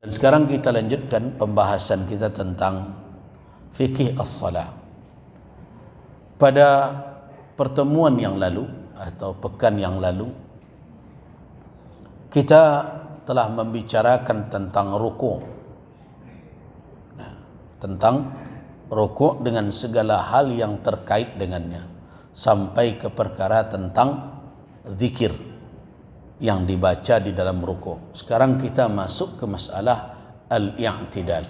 Dan sekarang kita lanjutkan pembahasan kita tentang fikih as-salah. Pada pertemuan yang lalu atau pekan yang lalu, kita telah membicarakan tentang rukuk. Tentang rukuk dengan segala hal yang terkait dengannya, sampai ke perkara tentang zikir yang dibaca di dalam rukuk. Sekarang kita masuk ke masalah al-i'tidal.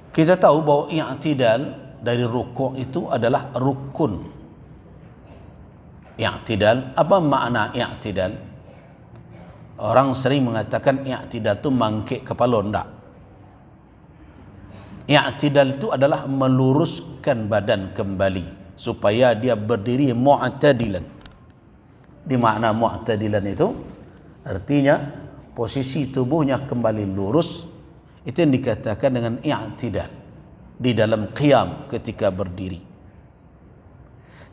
Kita tahu bahwa i'tidal dari rukuk itu adalah rukun. I'tidal, apa makna i'tidal? Orang sering mengatakan i'tidal itu mangkik kepala, enggak. I'tidal itu adalah meluruskan badan kembali supaya dia berdiri mu'tadilan. Di makna mu'tadilan itu artinya posisi tubuhnya kembali lurus. Itu yang dikatakan dengan i'tidal di dalam qiyam, ketika berdiri.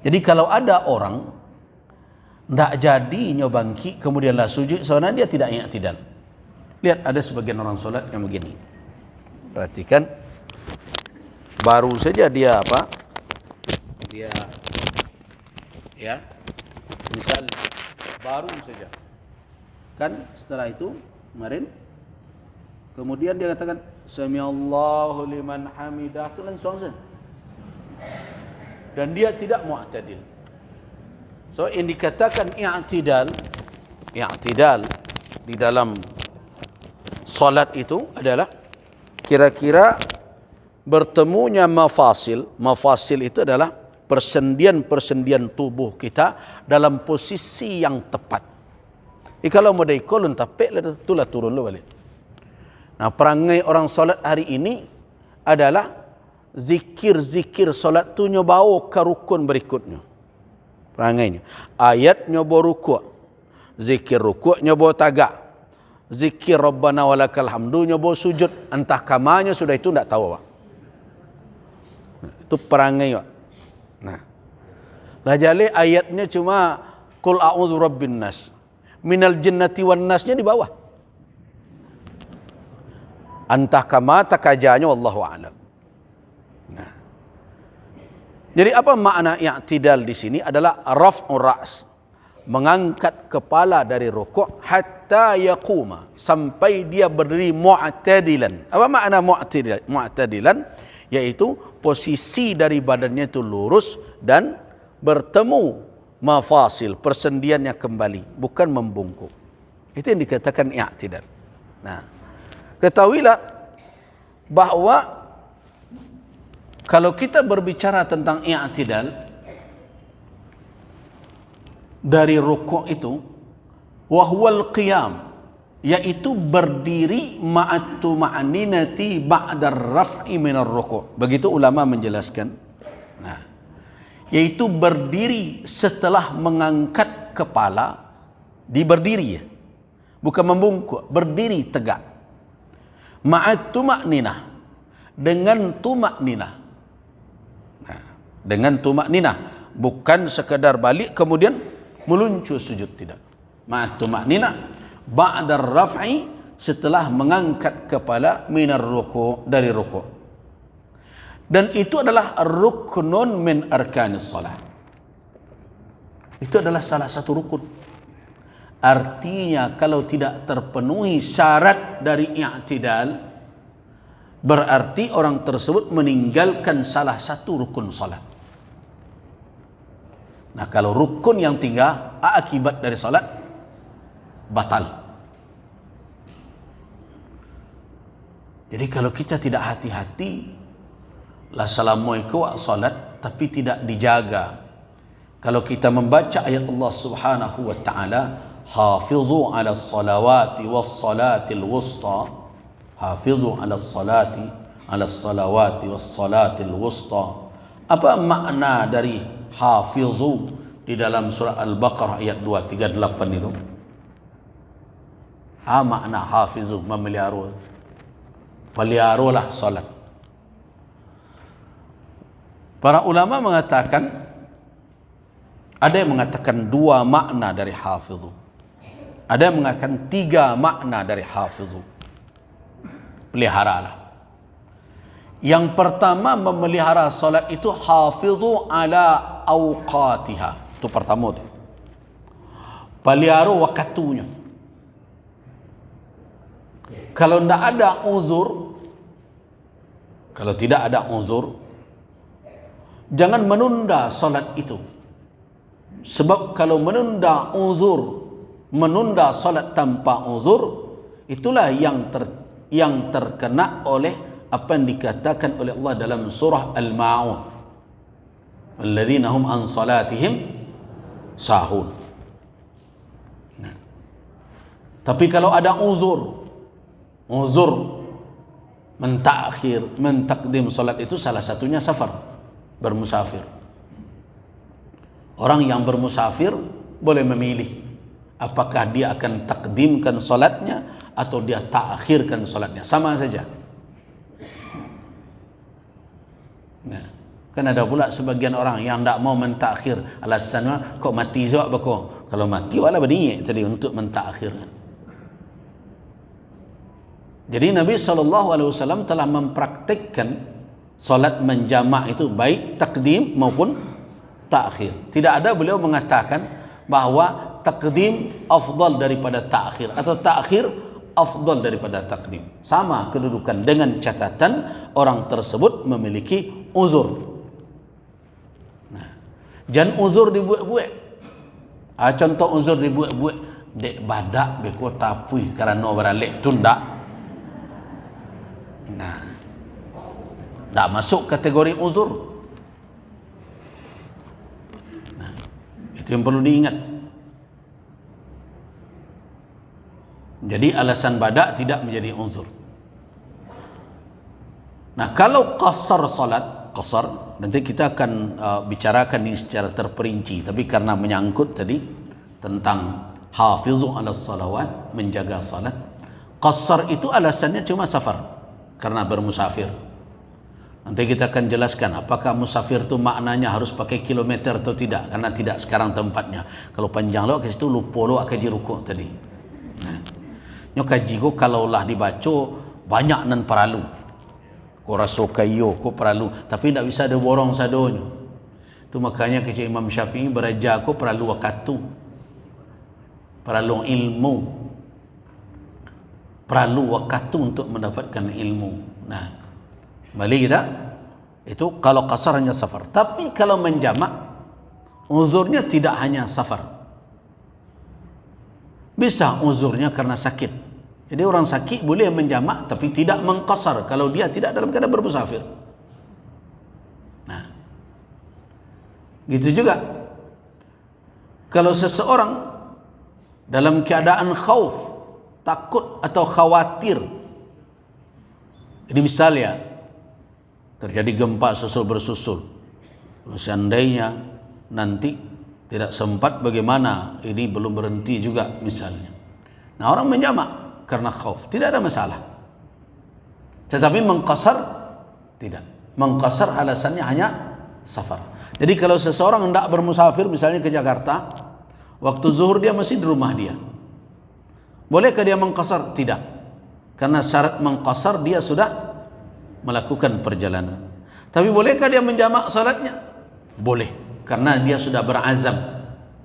Jadi kalau ada orang tidak jadi nyobangki kemudianlah sujud, sebenarnya dia tidak i'tidal. Lihat, ada sebagian orang solat yang begini. Perhatikan, baru saja dia apa? Dia ya, misal baru saja kan, setelah itu kemarin kemudian dia katakan samiallahu liman hamidah, itu langsung saja, dan dia tidak mu'tadil. So yang dikatakan i'tidal di dalam salat itu adalah kira-kira bertemunya mafasil. Mafasil itu adalah persendian-persendian tubuh kita dalam posisi yang tepat. Kalau mau dikolon tapek itulah turun lu balik. Nah, perangai orang solat hari ini adalah zikir-zikir solat tu nyobawa ke rukun berikutnya. Perangainya ayat nyoba rukuk, zikir rukuk nyoba tagak, zikir rabbana walakal hamdu nyoba sujud, entah kamanya sudah itu tidak tahu apa. Itu perangai Pak. Nah, lah jale ayatnya cuma qul a'udzu rabbin nas minal jinnati wan nasnya di bawah. Entah kama takajanya wallahu a'lam. Nah, jadi apa makna i'tidal di sini adalah raf'ur ra's, mengangkat kepala dari rukuk hatta yaquma, sampai dia berdiri mu'tadilan. Apa makna mu'tadilan? Yaitu posisi dari badannya itu lurus dan bertemu mafasil, persendiannya kembali, bukan membungkuk. Itu yang dikatakan i'tidal. Nah, ketahuilah bahwa kalau kita berbicara tentang i'tidal dari rukuk itu, wahwal qiyam, yaitu berdiri ma'atu ma'aninati ba'dar raf'i minar rukuk. Begitu ulama menjelaskan. Nah, yaitu berdiri setelah mengangkat kepala, di berdiri ya, bukan membungkuk, berdiri tegak. Ma'atu ma'ninah, dengan tumakninah. Nah, dengan tumakninah, bukan sekadar balik kemudian meluncur sujud, tidak. Ma'atu ma'ninah ba'dar raf'i, setelah mengangkat kepala minar ruku', dari ruku'. Dan itu adalah ruknun min arkanis salat. Itu adalah salah satu rukun. Artinya kalau tidak terpenuhi syarat dari i'tidal, berarti orang tersebut meninggalkan salah satu rukun salat. Nah, kalau rukun yang tinggal akibat dari salat batal. Jadi kalau kita tidak hati-hati, la salamualaikum wa salat tapi tidak dijaga. Kalau kita membaca ayat Allah Subhanahu wa taala, hafizu 'ala salawati was salatil wusta, hafizu 'ala salati 'ala salawati was salatil wusta. Apa makna dari hafizu di dalam surah Al-Baqarah ayat 238 itu? Makna hafizu, memelihara. Peliharalah salat. Para ulama mengatakan, ada yang mengatakan dua makna dari hafizu. Ada yang mengatakan 3 makna dari hafizu. Peliharalah. Yang pertama, memelihara salat itu hafizu ala awqatiha. Itu pertama tu. Pelihara waktunya. Kalau tidak ada uzur, kalau tidak ada uzur, jangan menunda salat itu. Sebab kalau menunda uzur, menunda salat tanpa uzur, itulah yang terkena oleh apa yang dikatakan oleh Allah dalam surah Al-Ma'un. Alladzina hum an salatihim sahun. Nah. Tapi kalau ada uzur mentakdim salat itu salah satunya safar, bermusafir. Orang yang bermusafir boleh memilih apakah dia akan takdimkan salatnya atau dia takhirkan salatnya, sama saja. Nah, kan ada pula sebagian orang yang tak mau mentakhir, alasannya kok mati sebab apa? Kalau mati wala berniat tadi untuk mentakhirkan. Jadi Nabi SAW telah mempraktikkan solat menjamak itu baik takdim maupun takhir. Tidak ada beliau mengatakan bahawa takdim afdal daripada takhir atau takhir afdal daripada takdim. Sama kedudukan, dengan catatan orang tersebut memiliki uzur. Nah, jangan uzur dibuat-buat. Contoh uzur dibuat-buat, dek badak beko tapui kerana beralik tunda. Nah, tak masuk kategori uzur. Nah, itu yang perlu diingat. Jadi alasan badak tidak menjadi uzur. Nah, kalau qasar salat, qasar, nanti kita akan bicarakan ini secara terperinci, tapi karena menyangkut tadi tentang hafizu ala salawat, menjaga salat. Qasar itu alasannya cuma safar, karena bermusafir. Nanti kita akan jelaskan apakah musafir itu maknanya harus pakai kilometer atau tidak, karena tidak sekarang tempatnya. Kalau panjang lo ke situ lupa lo akan jirukuk tadi. Nah, nyokaji ko kalau lah dibaca banyak nan perlu. Ko rasa kayo ko perlu, tapi tidak bisa ada borong sadonyo. Itu makanya kecik Imam Syafi'i beraja ko perlu waktu, perlu ilmu, perlu waktu untuk mendapatkan ilmu. Nah, balik kita itu kalau qasar hanya safar. Tapi kalau menjamak, uzurnya tidak hanya safar. Bisa uzurnya karena sakit. Jadi orang sakit boleh menjamak tapi tidak mengqasar kalau dia tidak dalam keadaan bermusafir. Nah, gitu juga kalau seseorang dalam keadaan khauf, takut atau khawatir. Jadi misalnya terjadi gempa susul bersusul, seandainya nanti tidak sempat, bagaimana, ini belum berhenti juga misalnya. Nah, orang menjamak karena khauf, tidak ada masalah. Tetapi mengqasar tidak. Mengqasar alasannya hanya safar. Jadi kalau seseorang hendak bermusafir misalnya ke Jakarta, waktu zuhur dia masih di rumah dia, bolehkah dia mengqasar? Tidak. Karena syarat mengqasar dia sudah melakukan perjalanan. Tapi bolehkah dia menjamak salatnya? Boleh, karena dia sudah berazam,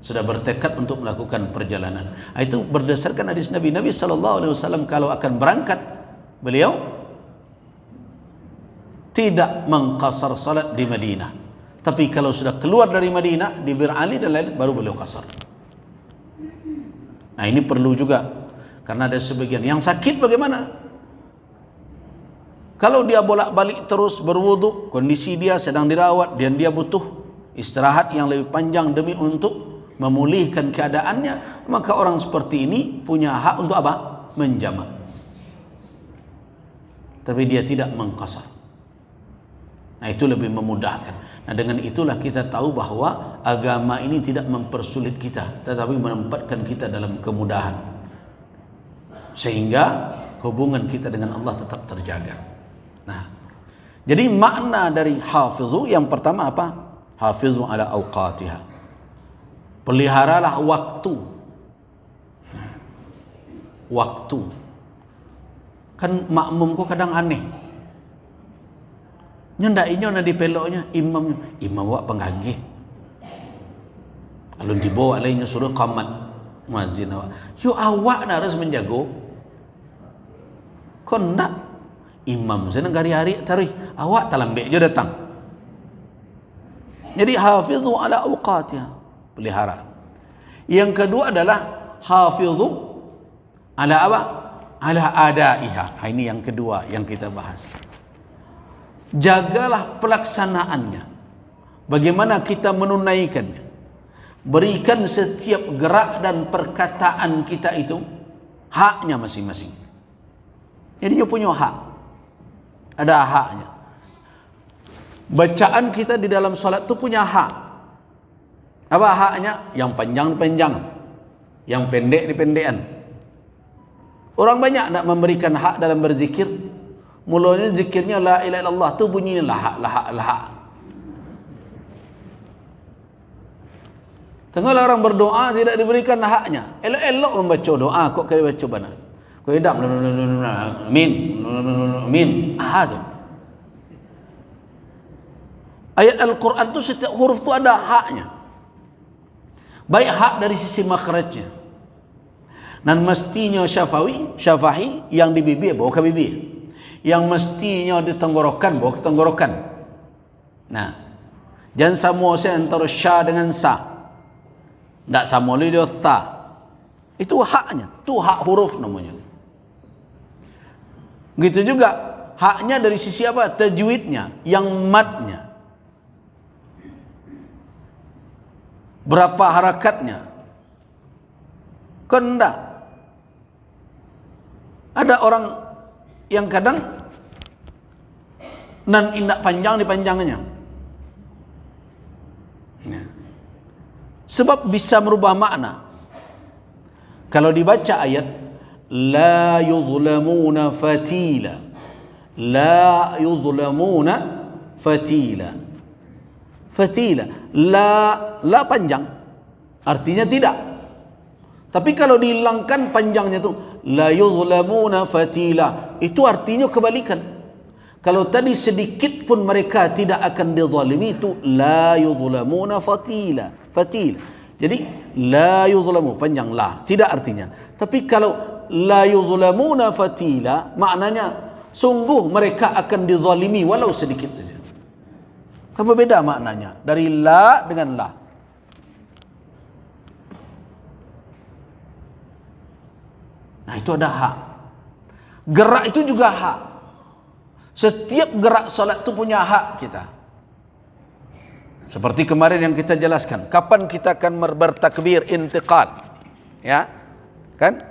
sudah bertekad untuk melakukan perjalanan. Itu berdasarkan hadis Nabi. Nabi SAW kalau akan berangkat, beliau tidak mengqasar salat di Madinah. Tapi kalau sudah keluar dari Madinah, di Bir Ali dan lain, baru beliau qasar. Nah, ini perlu juga, karena ada sebagian yang sakit bagaimana? Kalau dia bolak-balik terus berwudu, kondisi dia sedang dirawat dan dia butuh istirahat yang lebih panjang demi untuk memulihkan keadaannya, maka orang seperti ini punya hak untuk apa? Menjamak. Tapi dia tidak mengqasar. Nah, itu lebih memudahkan. Nah, dengan itulah kita tahu bahwa agama ini tidak mempersulit kita, tetapi menempatkan kita dalam kemudahan, sehingga hubungan kita dengan Allah tetap terjaga. Nah, jadi makna dari hafizu yang pertama apa? Hafizu ala awqatiha. Peliharalah waktu. waktu. Kan makmum ko kadang aneh. Nyendainya na dipeloknya imam wak penggagih. Kalau dibawa lainnya suruh qamat muazzin awak. Yo awak nak harus menjago. Kau nak imam senang hari-hari tarikh, awak tak lembek je datang. Jadi hafizu ala awqatiha, pelihara. Yang kedua adalah hafizu ala apa? Ala adaiha. Ini yang kedua yang kita bahas. Jagalah pelaksanaannya. Bagaimana kita menunaikannya. Berikan setiap gerak dan perkataan kita itu haknya masing-masing. Jadi dia punya hak. Ada haknya. Bacaan kita di dalam solat itu punya hak. Apa haknya? Yang panjang panjang, yang pendek dipendekan. Orang banyak nak memberikan hak dalam berzikir. Mulanya zikirnya la ilaha illallah tu bunyinya lahak. Tengah orang berdoa tidak diberikan haknya. Elok-elok membaca doa kok kaya baca benar. Kau hidup min tu. Ayat Al-Quran tu setiap huruf tu ada haknya. Baik hak dari sisi makhrajnya. Dan mestinya syafahi yang di bibir bawa ke bibir. Yang mestinya di tenggorokan bawa ke tenggorokan. Nah, jangan sama saya antara sya dengan sa. Tak sama dia tha. Itu haknya. Itu hak huruf namanya. Begitu juga haknya dari sisi apa? Tajwidnya, yang madnya. Berapa harakatnya? Kan enggak. Ada orang yang kadang nan indak panjang dipanjangnya. Nah. Sebab bisa merubah makna. Kalau dibaca ayat la yuzlamuna fatila, la yuzlamuna fatila, fatila, la panjang artinya tidak. Tapi kalau dihilangkan panjangnya itu la yuzlamuna fatila, itu artinya kebalikan. Kalau tadi sedikit pun mereka tidak akan dizalimi, itu la yuzlamuna fatila, fatil. Jadi la yuzlamu panjang la, tidak artinya. Tapi kalau la yuzlamuna fatila, maknanya sungguh mereka akan dizalimi walau sedikit saja. Apa beda maknanya dari la dengan la? Nah, itu ada hak. Gerak itu juga hak. Setiap gerak salat itu punya hak kita. Seperti kemarin yang kita jelaskan, kapan kita akan bertakbir intiqal? Ya. Kan?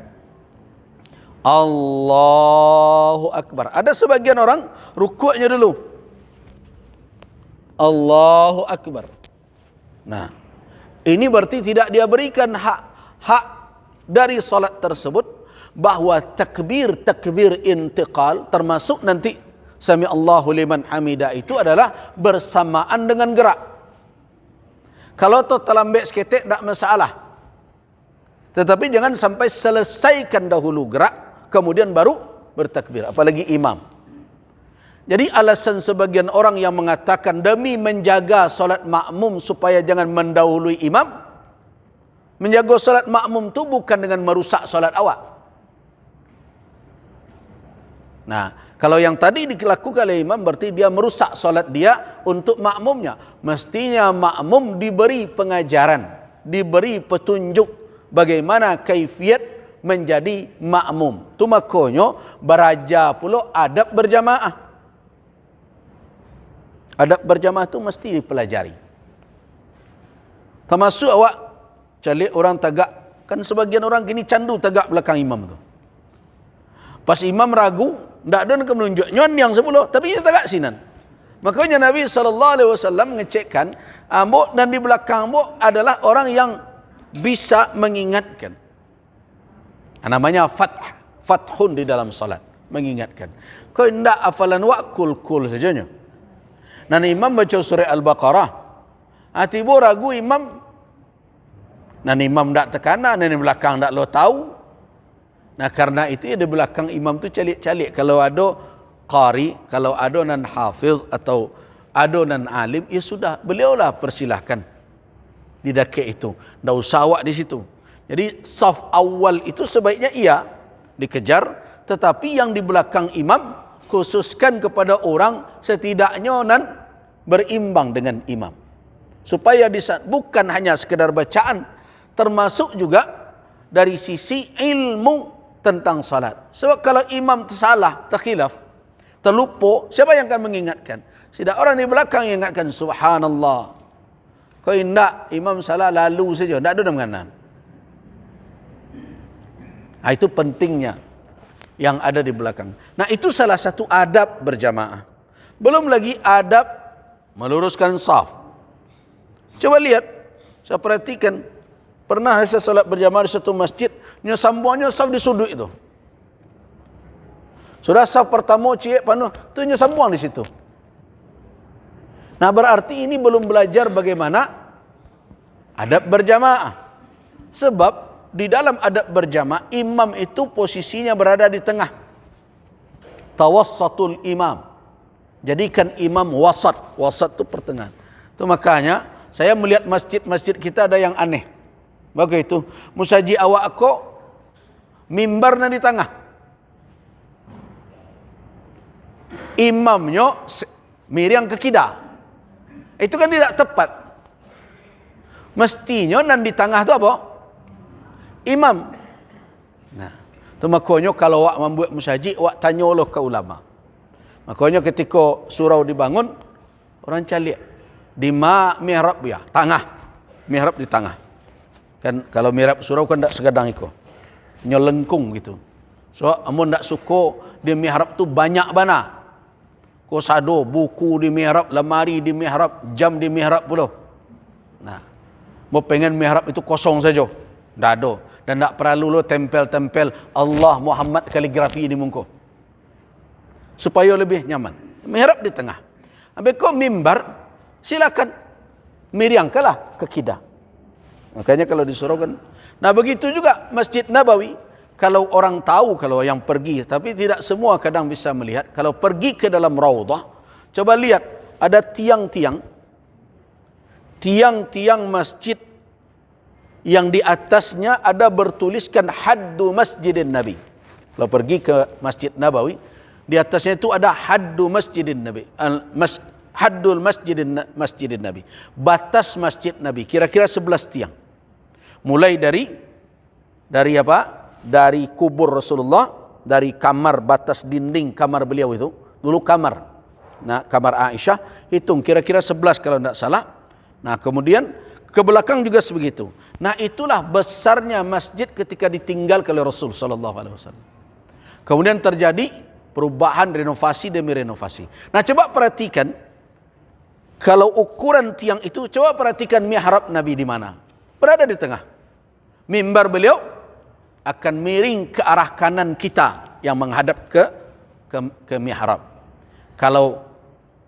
Allahu Akbar. Ada sebagian orang rukuknya dulu. Allahu Akbar. Nah, ini berarti tidak dia berikan hak dari salat tersebut, bahwa takbir intiqal termasuk nanti sami Allahu liman hamidah itu adalah bersamaan dengan gerak. Kalau tu terlambat seketik tak masalah. Tetapi jangan sampai selesaikan dahulu gerak kemudian baru bertakbir, apalagi imam. Jadi alasan sebagian orang yang mengatakan demi menjaga solat makmum supaya jangan mendahului imam, menjaga solat makmum tu bukan dengan merusak solat awak. Nah, kalau yang tadi dilakukan oleh imam berarti dia merusak solat dia untuk makmumnya. Mestinya makmum diberi pengajaran, diberi petunjuk bagaimana kaifiat menjadi makmum. Tu makanya beraja pula adab berjamaah. Adab berjamaah tu mesti dipelajari. Termasuk awak calik orang tagak, kan sebagian orang gini candu tagak belakang imam tu. Pas imam ragu, tak ada nak menunjuk nyon yang 10, tapi dia tagak sinan. Makanya Nabi SAW mengecekkan ambok dan di belakang ambok adalah orang yang bisa mengingatkan. Namanya fathun di dalam salat, mengingatkan. Kau hendak hafalan kul sajanya. Dan imam baca surah Al-Baqarah. Tiba ragu imam, dan imam tak tekanan, dan di belakang tak lo tahu. Nah karena itu ya di belakang imam tu calik-calik. Kalau ada qari, kalau ada nan hafiz atau ada nan alim, ya sudah, beliaulah persilahkan di dakik itu. Tak usah awak di situ. Jadi saf awal itu sebaiknya iya dikejar, tetapi yang di belakang imam khususkan kepada orang setidaknya nan berimbang dengan imam. Supaya bukan hanya sekedar bacaan, termasuk juga dari sisi ilmu tentang salat. Sebab kalau imam tersalah, terkhilaf, terlupa, siapa yang akan mengingatkan? Tidak orang di belakang yang ingatkan, subhanallah. Kau tidak, imam salah lalu saja, tidak ada denganan. Nah, itu pentingnya yang ada di belakang. Nah, itu salah satu adab berjamaah. Belum lagi adab meluruskan saf. Coba lihat, saya perhatikan, pernah saya salat berjamaah di satu masjid, sambungannya saf di sudut itu. Sudah saf pertama ciek penuh, tu sambung di situ. Nah, berarti ini belum belajar bagaimana adab berjamaah. Sebab di dalam adab berjamaah, imam itu posisinya berada di tengah. Tawassatul imam. Jadikan imam wasat. Wasat itu pertengahan. Itu makanya saya melihat masjid-masjid kita ada yang aneh. Begitu. Musaji awak aku, mimbarnya di tengah. Imamnya miring ke kidal. Itu kan tidak tepat. Mestinya nan di tengah itu apa? Imam. Nah, itu makanya kalau awak membuat musaji, awak tanyalah ke ulama. Makanya ketika surau dibangun, orang calik di mihrab ya, tengah. Mihrab di tengah. Kan kalau mihrab surau kan tak segadang iko. Nyelengkung gitu. So, amun tak suka di mihrab tu banyak bana. Ko sado buku di mihrab, lemari di mihrab, jam di mihrab pula. Nah, mau pengen mihrab itu kosong saja. Tak ada. Dan tak perlu lo tempel-tempel Allah Muhammad kaligrafi di muka. Supaya lebih nyaman. Mihrab di tengah. Habis kau mimbar, silakan miringkanlah ke kidal. Makanya kalau disuruh kan. Nah begitu juga Masjid Nabawi. Kalau orang tahu, kalau yang pergi, tapi tidak semua kadang bisa melihat. Kalau pergi ke dalam Raudhah, coba lihat ada tiang-tiang masjid yang di atasnya ada bertuliskan Haddu Masjidin Nabi. Kalau pergi ke Masjid Nabawi, di atasnya itu ada Haddu Masjidin Nabi. Haddul Masjidin Nabi. Batas Masjid Nabi. Kira-kira 11 tiang. Mulai dari apa? Dari kubur Rasulullah, dari kamar batas dinding kamar beliau itu. Dulu kamar. Nah, kamar Aisyah, hitung kira-kira 11 kalau tidak salah. Nah, kemudian ke belakang juga sebegitu. Nah, itulah besarnya masjid ketika ditinggal oleh Rasul sallallahu alaihi wasallam. Kemudian terjadi perubahan, renovasi demi renovasi. Nah, coba perhatikan kalau ukuran tiang itu, coba perhatikan mihrab Nabi di mana? Berada di tengah. Mimbar beliau akan miring ke arah kanan kita yang menghadap ke mihrab. Kalau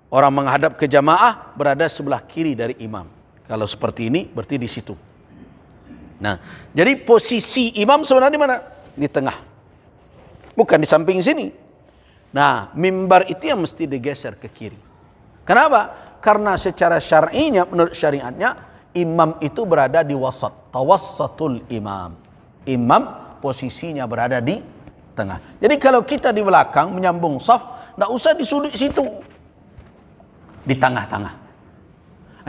orang menghadap ke jamaah, berada sebelah kiri dari imam. Kalau seperti ini, berarti di situ. Nah, jadi posisi imam sebenarnya di mana? Di tengah. Bukan di samping sini. Nah, mimbar itu yang mesti digeser ke kiri. Kenapa? Karena secara syar'inya, menurut syariatnya, imam itu berada di wasat. Tawassatul imam. Imam posisinya berada di tengah. Jadi kalau kita di belakang menyambung saf, tidak usah di sudut situ. Di tengah-tengah.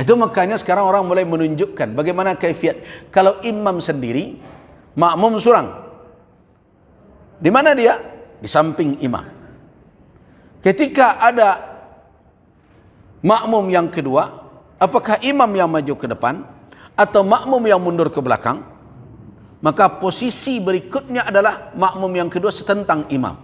Itu makanya sekarang orang mulai menunjukkan bagaimana kaifiat. Kalau imam sendiri, makmum surang. Di mana dia? Di samping imam. Ketika ada makmum yang kedua, apakah imam yang maju ke depan atau makmum yang mundur ke belakang? Maka posisi berikutnya adalah makmum yang kedua setentang imam.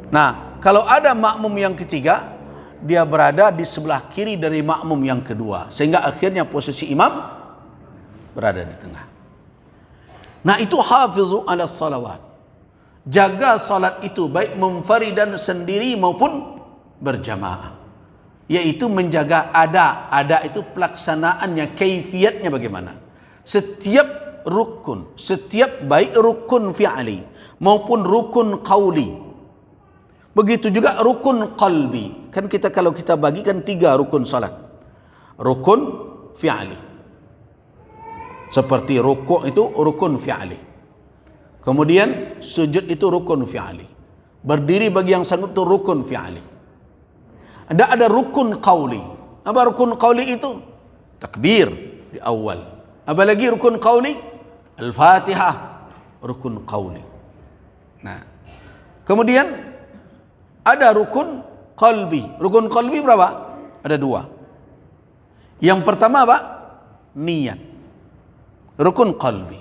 Nah, kalau ada makmum yang ketiga, dia berada di sebelah kiri dari makmum yang kedua, sehingga akhirnya posisi imam berada di tengah. Nah, itu hafizu ala salawat. Jaga salat itu baik munfaridan sendiri maupun berjamaah. Yaitu menjaga ada itu pelaksanaannya, kaifiatnya bagaimana. Setiap rukun. Setiap baik rukun fi'li maupun rukun qauli. Begitu juga rukun qalbi. Kan kita kalau kita bagikan 3 rukun salat. Rukun fi'li. Seperti rukuk itu rukun fi'li. Kemudian sujud itu rukun fi'li. Berdiri bagi yang sanggup itu rukun fi'li. Ada rukun qauli. Apa rukun qauli itu? Takbir di awal. Apa lagi rukun qauli? Al-Fatihah. Rukun qauli. Nah, kemudian ada rukun qalbi. Rukun qalbi berapa? Ada 2. Yang pertama apa? Niat. Rukun qalbi.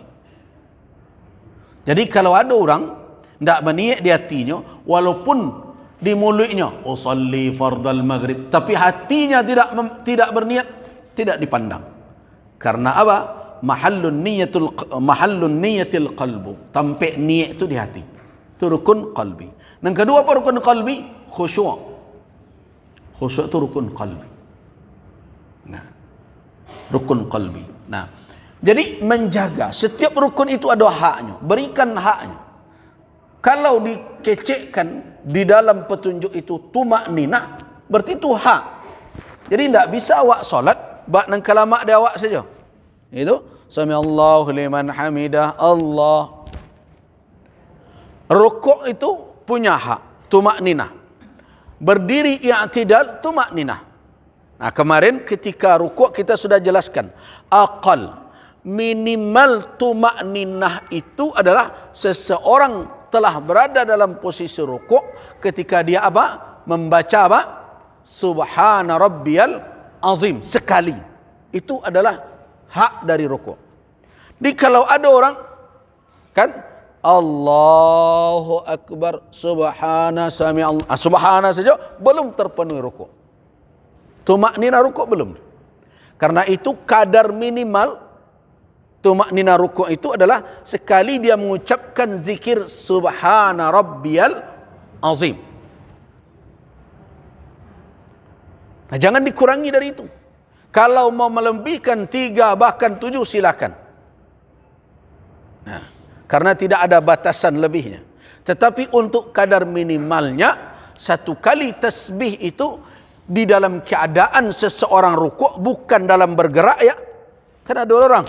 Jadi kalau ada orang tidak berniat di hatinya, walaupun di mulutnya usalli fardal maghrib, tapi hatinya tidak berniat, tidak dipandang. Karena apa? Mahallun niyatil qalbu. Tampik niat itu di hati. Itu rukun qalbi. Yang kedua apa rukun qalbi? Khusyuk. Khusyuk itu rukun qalbi. Nah, rukun qalbi. Nah, jadi menjaga setiap rukun itu ada haknya. Berikan haknya. Kalau dikecekkan di dalam petunjuk itu tumakninah, berarti itu hak. Jadi tidak bisa awak solat bak nang kalamak dia awak saja. Itu sami Allahu liman hamidah Allah. Rukuk itu punya hak, tumakninah. Berdiri i'tidal, tumakninah. Nah, kemarin ketika rukuk kita sudah jelaskan, aqal minimal tumakninah itu adalah seseorang telah berada dalam posisi rukuk ketika dia apa? Membaca apa? Subhana rabbiyal azim sekali. Itu adalah hak dari rukuk. Jadi kalau ada orang kan Allahu akbar subhana sami Allah, subhana saja belum terpenuhi rukuk. Tumakninah rukuk belum. Karena itu kadar minimal tumakninah rukuk itu adalah sekali dia mengucapkan zikir subhana rabbiyal azim. Nah, jangan dikurangi dari itu. Kalau mau melebihkan 3 bahkan 7 silakan. Nah, karena tidak ada batasan lebihnya. Tetapi untuk kadar minimalnya, 1 kali tasbih itu di dalam keadaan seseorang rukuk, bukan dalam bergerak ya. Kan ada orang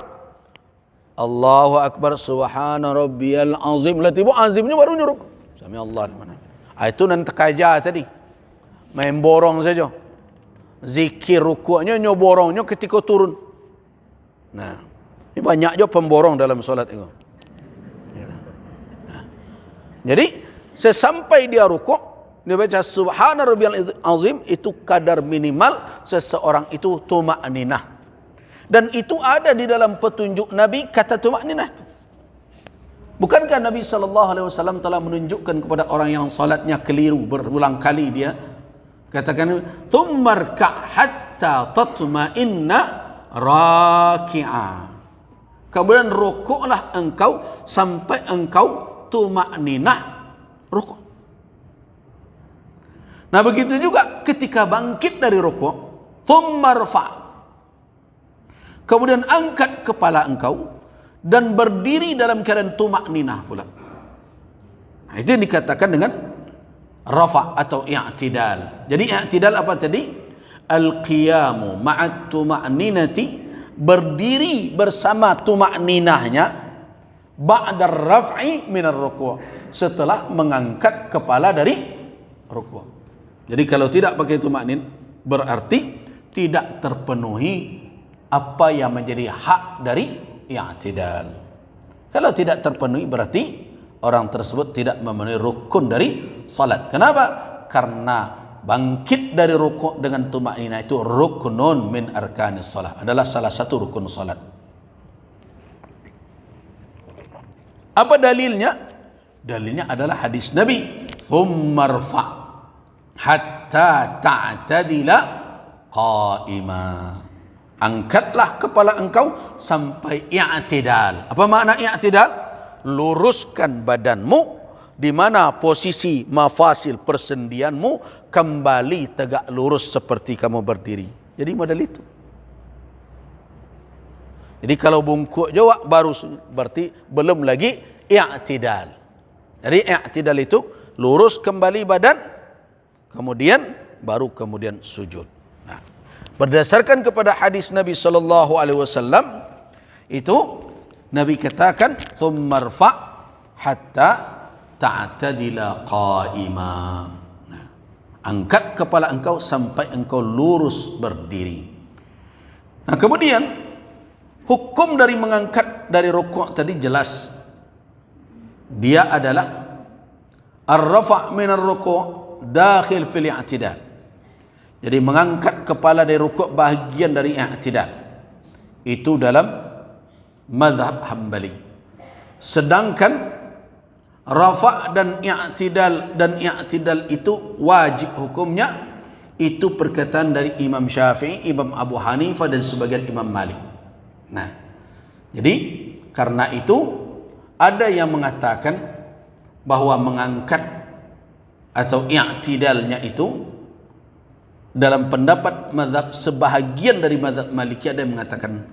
Allahu akbar subhana rabbiyal azim, lah tiba azimnya baru nyuruk sami Allah mana. Itu nanti kaja tadi main borong saja, zikir rukuknya nyoborongnya ketika turun. Nah, ini banyak juga pemborong dalam solat itu. Nah, jadi sesampai dia rukuk dia baca subhana rabbiyal azim, itu kadar minimal seseorang itu tumakninah. Dan itu ada di dalam petunjuk Nabi kata tumakninah itu. Bukankah Nabi SAW telah menunjukkan kepada orang yang salatnya keliru berulang kali dia katakan thummarka hatta tatma'inna raki'a. Kemudian rukuklah engkau sampai engkau tumakninah rukuk. Nah, begitu juga ketika bangkit dari rukuk, thummarfa', kemudian angkat kepala engkau dan berdiri dalam keadaan tumakninah pula. Nah, itu yang dikatakan dengan rafa' atau i'tidal. Jadi i'tidal apa tadi? Al-qiyamu ma'at tumakninati, berdiri bersama tumakninahnya ba'da raf'i minar ruku', setelah mengangkat kepala dari ruku'. Jadi kalau tidak pakai tumaknin berarti tidak terpenuhi apa yang menjadi hak dari i'tidal. Kalau tidak terpenuhi berarti orang tersebut tidak memenuhi rukun dari salat. Kenapa? Karena bangkit dari rukuk dengan tumakninah itu ruknun min arkanis salat, adalah salah satu rukun salat. Apa dalilnya? Dalilnya adalah hadis Nabi, "Tsummarfa hatta ta'tadila qa'ima." Angkatlah kepala engkau sampai i'tidal. Apa makna i'tidal? Luruskan badanmu di mana posisi mafasil persendianmu kembali tegak lurus seperti kamu berdiri. Jadi model itu. Jadi kalau bungkuk juga baru berarti belum lagi i'tidal. Jadi i'tidal itu lurus kembali badan, kemudian baru kemudian sujud. Nah, berdasarkan kepada hadis Nabi sallallahu alaihi wasallam itu Nabi katakan tsummarfa hatta ta'tadila qa'ima. Nah, angkat kepala engkau sampai engkau lurus berdiri. Nah, kemudian hukum dari mengangkat dari rukuk tadi jelas. Dia adalah ar-rafa' min ar-ruku' dakhil fil i'tidal. Jadi mengangkat kepala dari rukuk bahagian dari i'tidal. Itu dalam mazhab Hambali. Sedangkan rafa' dan i'tidal itu wajib hukumnya. Itu perkataan dari Imam Syafi'i, Imam Abu Hanifah dan sebagian Imam Malik. Nah, jadi karena itu ada yang mengatakan bahwa mengangkat atau i'tidalnya itu dalam pendapat mazhab sebahagian dari mazhab Maliki ada yang mengatakan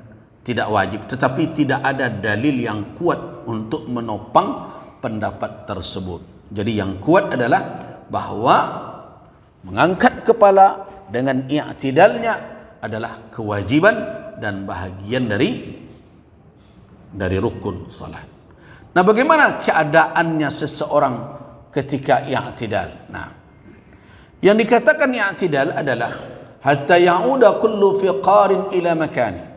tidak wajib, tetapi tidak ada dalil yang kuat untuk menopang pendapat tersebut. Jadi yang kuat adalah bahwa mengangkat kepala dengan i'tidalnya adalah kewajiban dan bahagian dari rukun salat. Nah, bagaimana keadaannya seseorang ketika i'tidal? Nah, yang dikatakan i'tidal adalah hatta ya'uda kullu fiqarin ila makani,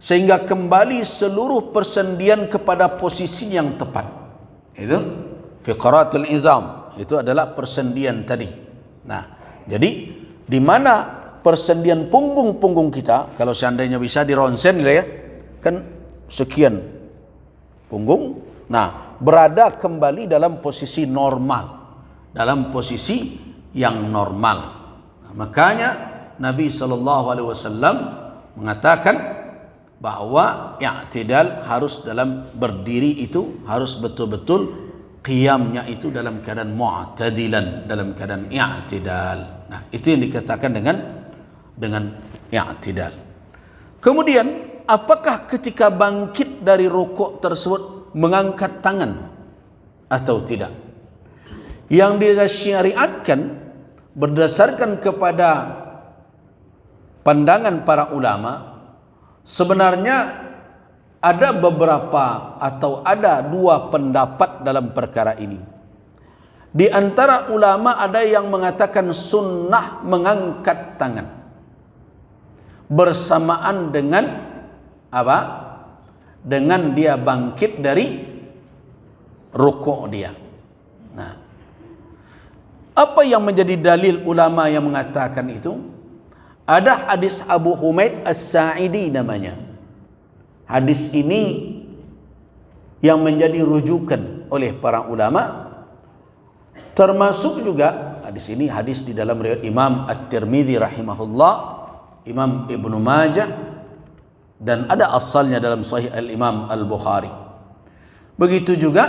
sehingga kembali seluruh persendian kepada posisi yang tepat. Itu fiqaratul izam, itu adalah persendian tadi. Nah, jadi di mana persendian punggung kita, kalau seandainya bisa dironsen gitu ya, kan sekian punggung. Nah, berada kembali dalam posisi normal, dalam posisi yang normal. Nah, makanya Nabi SAW mengatakan bahwa i'tidal harus dalam berdiri itu harus betul-betul qiyamnya itu dalam keadaan mu'tadilan, dalam keadaan i'tidal. Nah, itu yang dikatakan dengan i'tidal. Kemudian, apakah ketika bangkit dari rukuk tersebut mengangkat tangan atau tidak? Yang disyariatkan berdasarkan kepada pandangan para ulama, sebenarnya ada beberapa atau ada dua pendapat dalam perkara ini. Di antara ulama ada yang mengatakan sunnah mengangkat tangan bersamaan dengan apa? Dengan dia bangkit dari rukuk dia. Nah, apa yang menjadi dalil ulama yang mengatakan itu? Ada hadis Abu Humaid As-Sa'idi namanya. Hadis ini yang menjadi rujukan oleh para ulama, termasuk juga hadis ini hadis di dalam riwayat Imam At-Tirmidzi rahimahullah, Imam Ibnu Majah, dan ada asalnya dalam Sahih Al-Imam Al-Bukhari. Begitu juga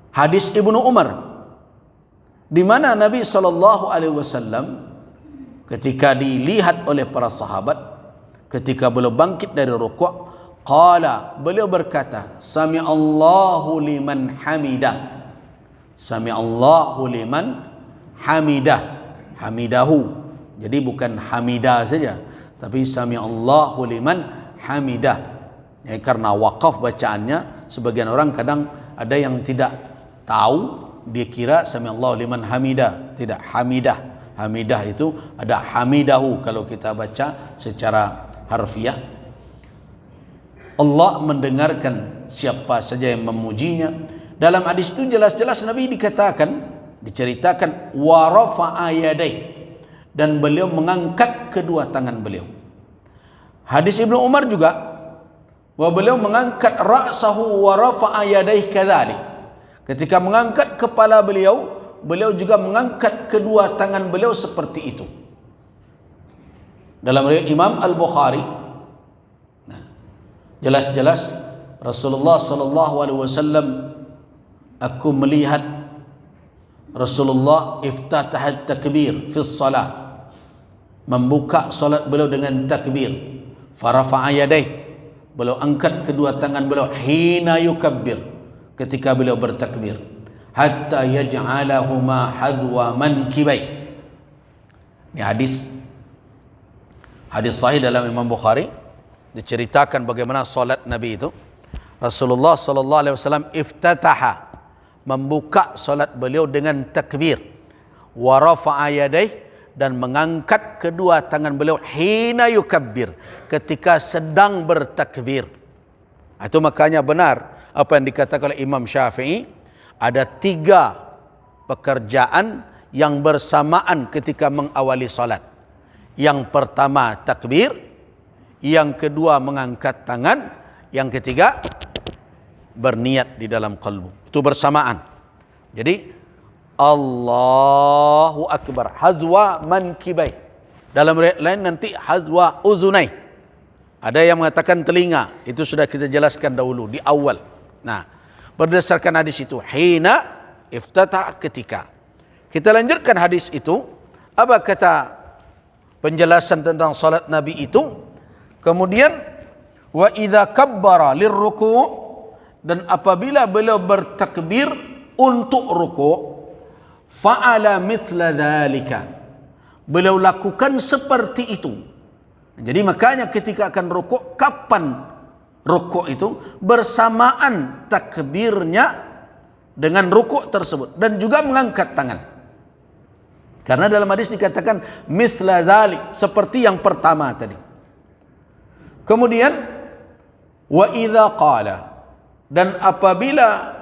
hadis Ibnu Umar, di mana Nabi SAW ketika dilihat oleh para sahabat ketika beliau bangkit dari rukuk, beliau berkata, Sami'allahu liman hamidah. Sami'allahu liman hamidah. Hamidahu. Jadi bukan hamidah saja, tapi Sami'allahu liman hamidah. Ya, karena wakaf bacaannya, sebagian orang kadang ada yang tidak tahu, dia kira Sami'allahu liman hamidah. Tidak, hamidah. Hamidah itu ada hamidahu kalau kita baca secara harfiah. Allah mendengarkan siapa saja yang memujinya. Dalam hadis itu jelas-jelas Nabi diceritakan wa rafa'a yadayhi, dan beliau mengangkat kedua tangan beliau. Hadis Ibnu Umar juga, wa beliau mengangkat ra'sahu wa rafa'a yadayhi kadzalik. Ketika mengangkat kepala beliau, beliau juga mengangkat kedua tangan beliau seperti itu. Dalam riwayat Imam Al-Bukhari, nah, jelas-jelas Rasulullah SAW, aku melihat Rasulullah iftatahat takbir fi salat, membuka salat beliau dengan takbir. Farafa'a yadayh, beliau angkat kedua tangan beliau hina yukabbir, ketika beliau bertakbir, hatta yaj'alahuma hadwa mankibai. Ini hadis sahih dalam Imam Bukhari, diceritakan bagaimana salat Nabi itu. Rasulullah sallallahu alaihi wasallam iftataha, membuka salat beliau dengan takbir, wa rafa'a yadayh, dan mengangkat kedua tangan beliau hina yukabbir, ketika sedang bertakbir. Itu makanya benar apa yang dikatakan oleh Imam Syafi'i, ada 3 pekerjaan yang bersamaan ketika mengawali salat. Yang pertama takbir, yang kedua mengangkat tangan, yang ketiga berniat di dalam kalbu. Itu bersamaan. Jadi Allahu Akbar hazwa mankibai, dalam riwayat lain nanti hazwa uzunai. Ada yang mengatakan telinga, itu sudah kita jelaskan dahulu di awal. Nah, berdasarkan hadis itu hina iftata, ketika. Kita lanjutkan hadis itu. Apa kata penjelasan tentang salat Nabi itu? Kemudian wa idza kabbara lirruku', dan apabila beliau bertakbir untuk ruku', fa'ala mithla dzalika, beliau lakukan seperti itu. Jadi makanya ketika akan ruku', kapan ruku' itu? Bersamaan takbirnya dengan ruku' tersebut, dan juga mengangkat tangan. Karena dalam hadis dikatakan misla dzalik, seperti yang pertama tadi. Kemudian wa idza qala, dan apabila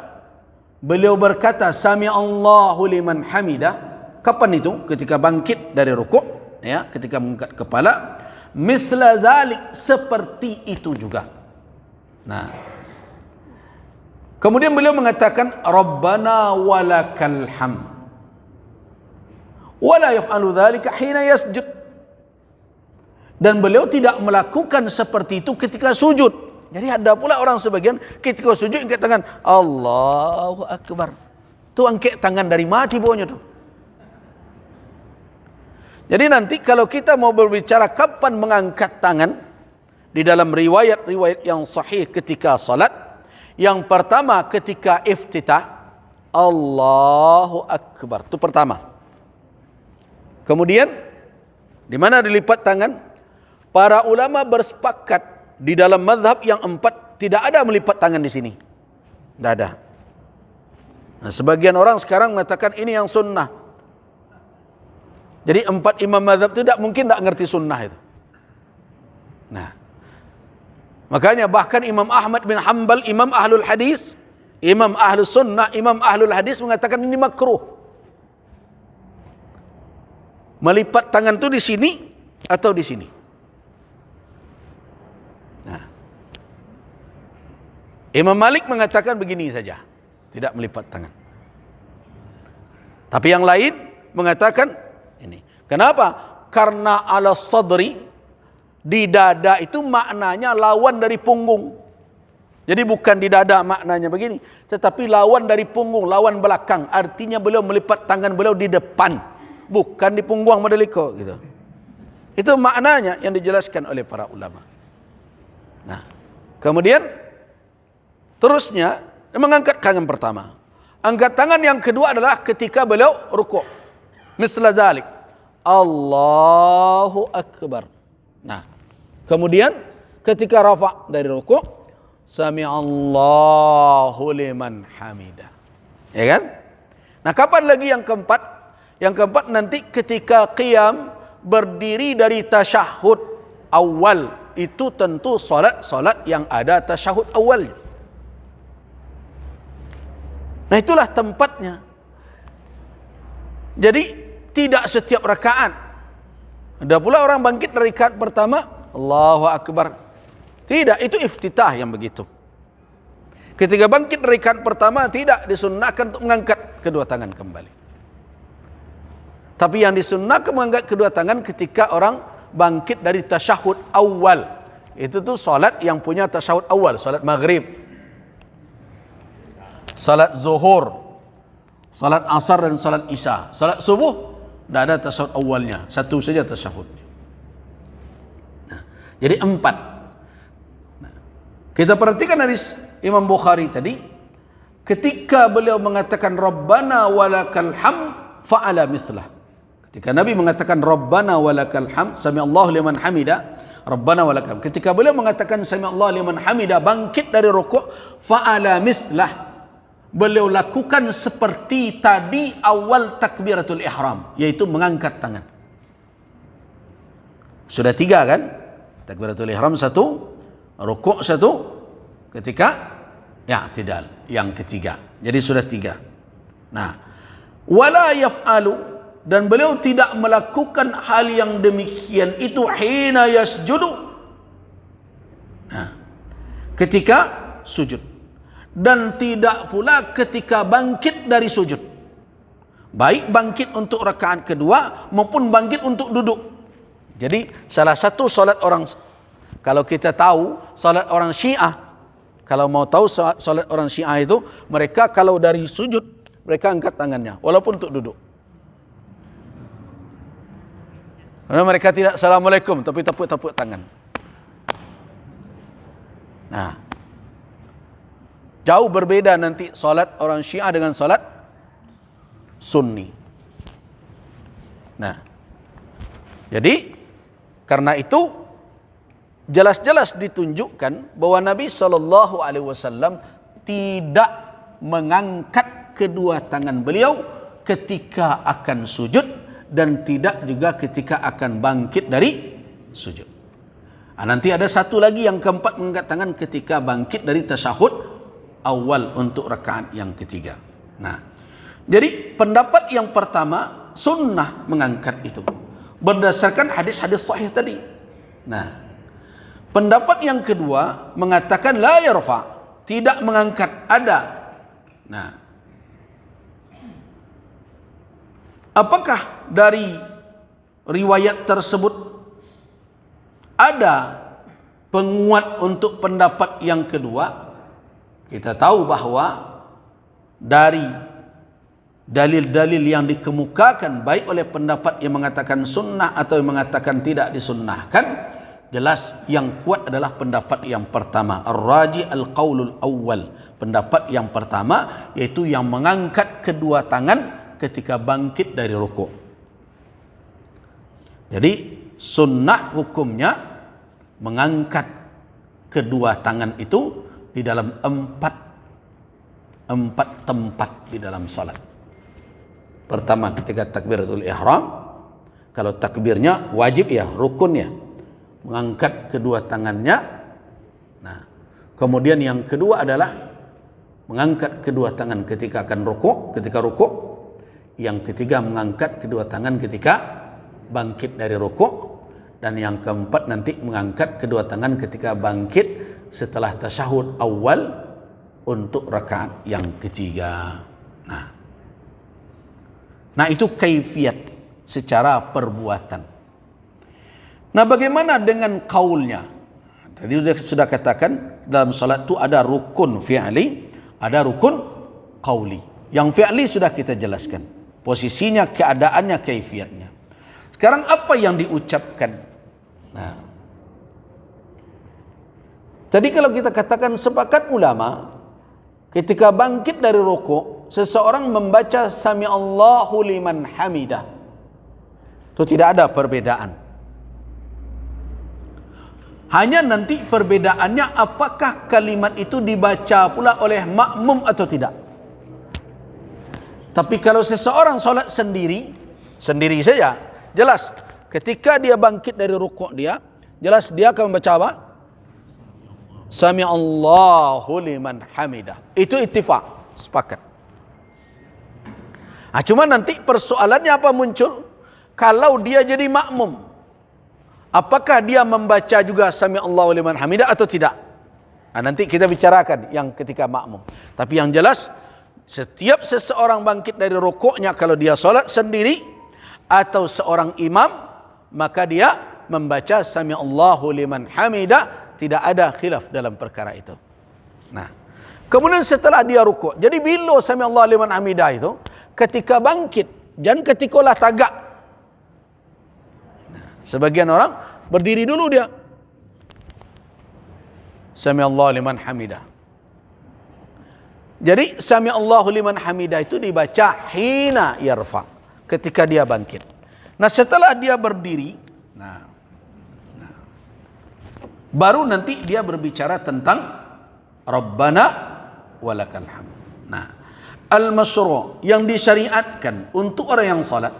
beliau berkata sami Allahu liman hamidah, kapan itu? Ketika bangkit dari rukuk, ya, ketika mengangkat kepala. Misla dzalik, seperti itu juga. Nah, kemudian beliau mengatakan Rabbana walakal hamd, wala yaf'alu dzalika hina yasjud, dan beliau tidak melakukan seperti itu ketika sujud. Jadi ada pula orang sebagian ketika sujud angkat tangan Allahu Akbar. Itu angkat tangan dari mana bawahnya tuh? Jadi nanti kalau kita mau berbicara kapan mengangkat tangan di dalam riwayat-riwayat yang sahih ketika salat, yang pertama ketika iftitah Allahu Akbar, itu pertama. Kemudian di mana dilipat tangan? Para ulama bersepakat di dalam mazhab yang 4 tidak ada melipat tangan di sini. Tidak ada. Nah, sebagian orang sekarang mengatakan ini yang sunnah. Jadi 4 imam mazhab itu tidak mungkin tidak ngerti sunnah itu. Nah, makanya bahkan Imam Ahmad bin Hanbal, Imam Ahlul Hadis, Imam Ahlus Sunnah, Imam Ahlul Hadis mengatakan ini makruh. Melipat tangan itu di sini atau di sini. Nah, Imam Malik mengatakan begini saja, tidak melipat tangan. Tapi yang lain mengatakan ini. Kenapa? Karena ala sadri, di dada itu maknanya lawan dari punggung. Jadi bukan di dada maknanya begini, tetapi lawan dari punggung, lawan belakang. Artinya beliau melipat tangan beliau di depan, bukan di punggung Madeliko gitu. Itu maknanya yang dijelaskan oleh para ulama. Nah, kemudian terusnya mengangkat tangan pertama. Angkat tangan yang kedua adalah ketika beliau rukuk. Misla zalik, Allahu Akbar. Nah, kemudian ketika rafa dari rukuk, sami Allahu liman hamidah. Ya kan? Nah, kapan lagi yang keempat? Yang keempat nanti ketika qiyam, berdiri dari tasyahud awal. Itu tentu salat yang ada tasyahud awalnya. Nah, itulah tempatnya. Jadi tidak setiap rakaat. Ada pula orang bangkit dari rakaat pertama Allahu Akbar. Tidak, itu iftitah yang begitu. Ketika bangkit dari rakaat pertama tidak disunnahkan untuk mengangkat kedua tangan kembali. Tapi yang disunnahkan mengangkat kedua tangan ketika orang bangkit dari tasyahud awal. Itu tuh salat yang punya tasyahud awal, salat maghrib, salat zuhur, salat asar dan salat isya. Salat subuh tidak ada tasyahud awalnya, satu saja tasyahud. Nah, Jadi 4. Nah, kita perhatikan hadis Imam Bukhari tadi, ketika beliau mengatakan Rabbana walakal hamd fa'ala mislah. Ketika Nabi mengatakan Rabbana walakal hamd, sami'allahu liman hamida, Rabbana walakal hamd. Ketika beliau mengatakan sami'allahu liman hamida, bangkit dari rukuk, fa'ala mislah. Beliau lakukan seperti tadi awal takbiratul ihram, yaitu mengangkat tangan. Sudah 3 kan? Takbiratul ihram 1, rukuk 1, ketika i'tidal yang ketiga. Jadi sudah 3. Nah, wala yaf'alu, dan beliau tidak melakukan hal yang demikian itu hina yasjudu. Nah, ketika sujud, dan tidak pula ketika bangkit dari sujud. Baik bangkit untuk rakaat kedua maupun bangkit untuk duduk. Jadi salah satu solat orang, kalau kita tahu solat orang Syiah, kalau mau tahu solat orang Syiah itu, mereka kalau dari sujud mereka angkat tangannya walaupun untuk duduk. Karena mereka tidak assalamualaikum tapi tepuk-tepuk tangan. Nah, jauh berbeda nanti solat orang Syiah dengan solat Sunni. Nah, jadi karena itu jelas-jelas ditunjukkan bahwa Nabi SAW tidak mengangkat kedua tangan beliau ketika akan sujud dan tidak juga ketika akan bangkit dari sujud. Nanti ada satu lagi yang keempat, mengangkat tangan ketika bangkit dari tasyahud awal untuk rakaat yang ketiga. Nah, jadi pendapat yang pertama sunnah mengangkat itu berdasarkan hadis-hadis sahih tadi. Nah, pendapat yang kedua mengatakan la yarfa, tidak mengangkat, ada. Nah, apakah dari riwayat tersebut ada penguat untuk pendapat yang kedua? Kita tahu bahwa dari dalil-dalil yang dikemukakan baik oleh pendapat yang mengatakan sunnah atau yang mengatakan tidak disunnahkan, jelas yang kuat adalah pendapat yang pertama, ar-raji al-qaulul awwal, pendapat yang pertama, yaitu yang mengangkat kedua tangan ketika bangkit dari rukuk. Jadi sunnah hukumnya mengangkat kedua tangan itu di dalam empat tempat di dalam salat. Pertama ketika takbiratul ihram, kalau takbirnya wajib ya, rukun ya, mengangkat kedua tangannya. Nah, kemudian yang kedua adalah mengangkat kedua tangan ketika akan rukuk, ketika rukuk. Yang ketiga mengangkat kedua tangan ketika bangkit dari rukuk, dan yang keempat nanti mengangkat kedua tangan ketika bangkit setelah tasyahud awal untuk rakaat yang ketiga. Nah, itu kaifiat secara perbuatan. Nah, bagaimana dengan kaulnya? Tadi sudah katakan dalam salat itu ada rukun fi'li, ada rukun qauli. Yang fi'li sudah kita jelaskan, posisinya, keadaannya, kaifiatnya. Sekarang apa yang diucapkan? Nah, tadi kalau kita katakan sepakat ulama, ketika bangkit dari rukuk, seseorang membaca sami'allahu liman hamidah, itu tidak ada perbedaan. Hanya nanti perbedaannya apakah kalimat itu dibaca pula oleh makmum atau tidak. Tapi kalau seseorang solat sendiri saja, jelas ketika dia bangkit dari rukuk dia, jelas dia akan membaca apa? Sami'allahu liman hamidah. Itu ittifaq, sepakat. Cuma nanti persoalannya apa muncul? Kalau dia jadi makmum, apakah dia membaca juga sami'allahu liman hamidah atau tidak? Nanti kita bicarakan yang ketika makmum. Tapi yang jelas, setiap seseorang bangkit dari rukuknya, kalau dia solat sendiri atau seorang imam, maka dia membaca sami'allahu liman hamidah. Tidak ada khilaf dalam perkara itu. Nah, kemudian setelah dia rukuk, jadi bila sami'allahu liman hamidah itu ketika bangkit, jangan ketika olah tagak. Nah, sebagian orang berdiri dulu dia. Sami Allahu liman hamidah. Jadi sami Allahu liman hamidah itu dibaca hina yarfa, ketika dia bangkit. Nah, setelah dia berdiri, baru nanti dia berbicara tentang Rabbana walakal hamd. Nah, al-masyru' yang disyariatkan untuk orang yang salat,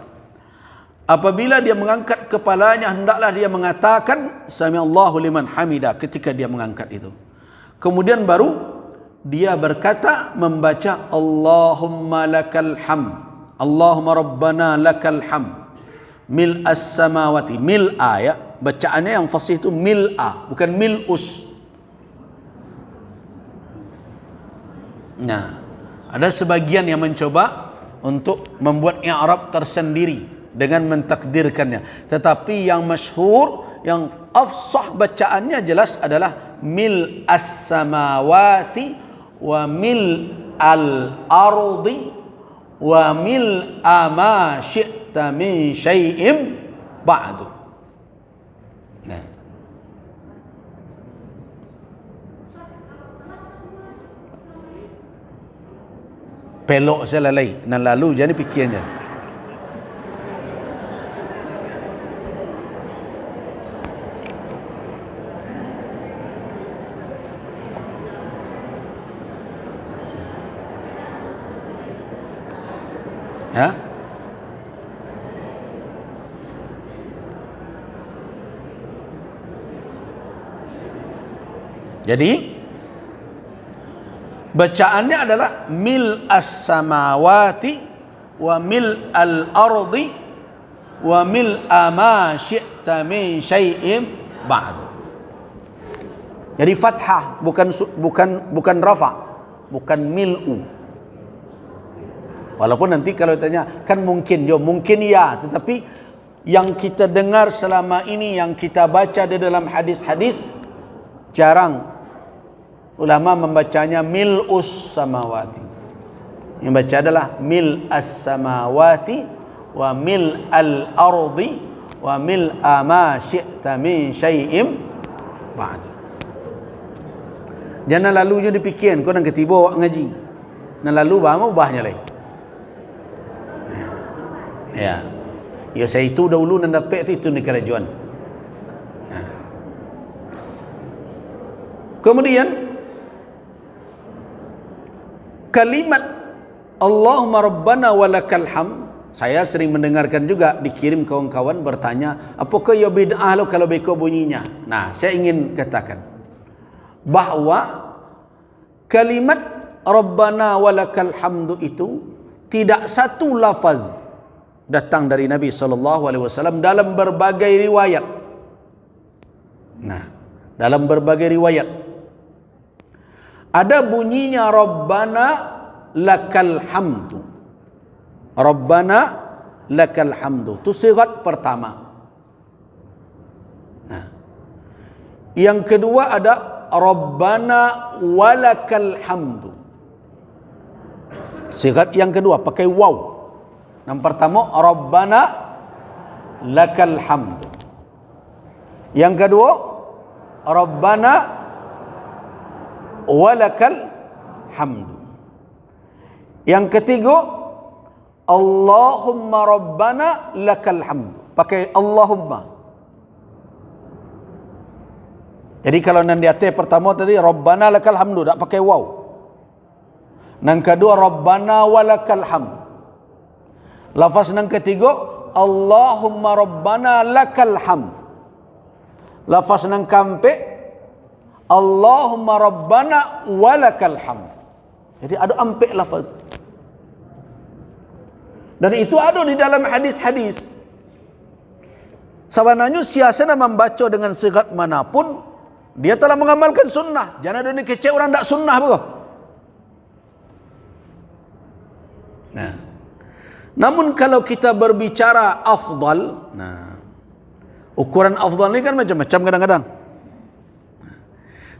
apabila dia mengangkat kepalanya, hendaklah dia mengatakan sami Allahu liman hamidah ketika dia mengangkat itu. Kemudian baru dia berkata, membaca Allahumma lakal hamd, Allahumma rabbana lakal hamd mil as-samawati, mil'a, ya, bacaannya yang fasih itu mil'a, bukan mil'us. Nah, ada sebagian yang mencoba untuk membuat i'rab tersendiri dengan mentakdirkannya, tetapi yang masyhur, yang afsah bacaannya jelas adalah mil as-samawati wa mil al-ardi wa mil ma syi'ta min syai'im ba'du. Nah, pelok saya lalai nan lalu jadi fikirnya. Ya. Jadi bacaannya adalah mil as-samawati wa mil al-ardi wa mil ma syi'ta min syai'in ba'du. Jadi fathah, bukan rafa, bukan mil'u. Walaupun nanti kalau tanya, kan mungkin ya, tetapi yang kita dengar selama ini, yang kita baca di dalam hadis-hadis, jarang ulama membacanya mil'us samawati. Yang baca adalah mil as-samawati wa mil al-ardi wa mil ma syi'ta min syai'im ba'du. Jangan lalu je dipikir kau nak ketiba awak ngaji. Nak lalu bah ubahnya lain. Ya. Ya, saya itu dahulu nak dapat itu di kerajaan. Kemudian kalimat Allahumma rabbana walakal hamd, saya sering mendengarkan juga, dikirim kawan-kawan bertanya, apakah ya bid'ah lo kalau beko bunyinya? Nah, saya ingin katakan bahwa kalimat rabbana walakal hamdu itu tidak satu lafaz datang dari Nabi SAW dalam berbagai riwayat. Nah, dalam berbagai riwayat ada bunyinya Rabbana lakal hamdu. Rabbana lakal hamdu. Itu sigat pertama. Nah, yang kedua ada Rabbana walakal hamdu. Sigat yang kedua pakai waw. Yang pertama Rabbana lakal hamdu. Yang kedua Rabbana walakal hamdu. Yang ketiga Allahumma rabbana lakal hamdu, pakai Allahumma. Jadi kalau nan di atas pertama tadi Rabbana lakal hamdu, tak pakai waw. Yang kedua Rabbana walakal hamdu. Lafaz yang ketiga Allahumma rabbana lakal hamd. Lafaz yang keempat Allahumma rabbana walakal hamd. Jadi ada 4 lafaz. Dan itu ada di dalam hadis-hadis. Sebenarnya siasana membaca dengan sigat manapun, dia telah mengamalkan sunnah. Jangan ada ni kecek orang tak sunnah apa. Nah, namun kalau kita berbicara afdal, nah, ukuran afdal ni kan macam-macam kadang-kadang.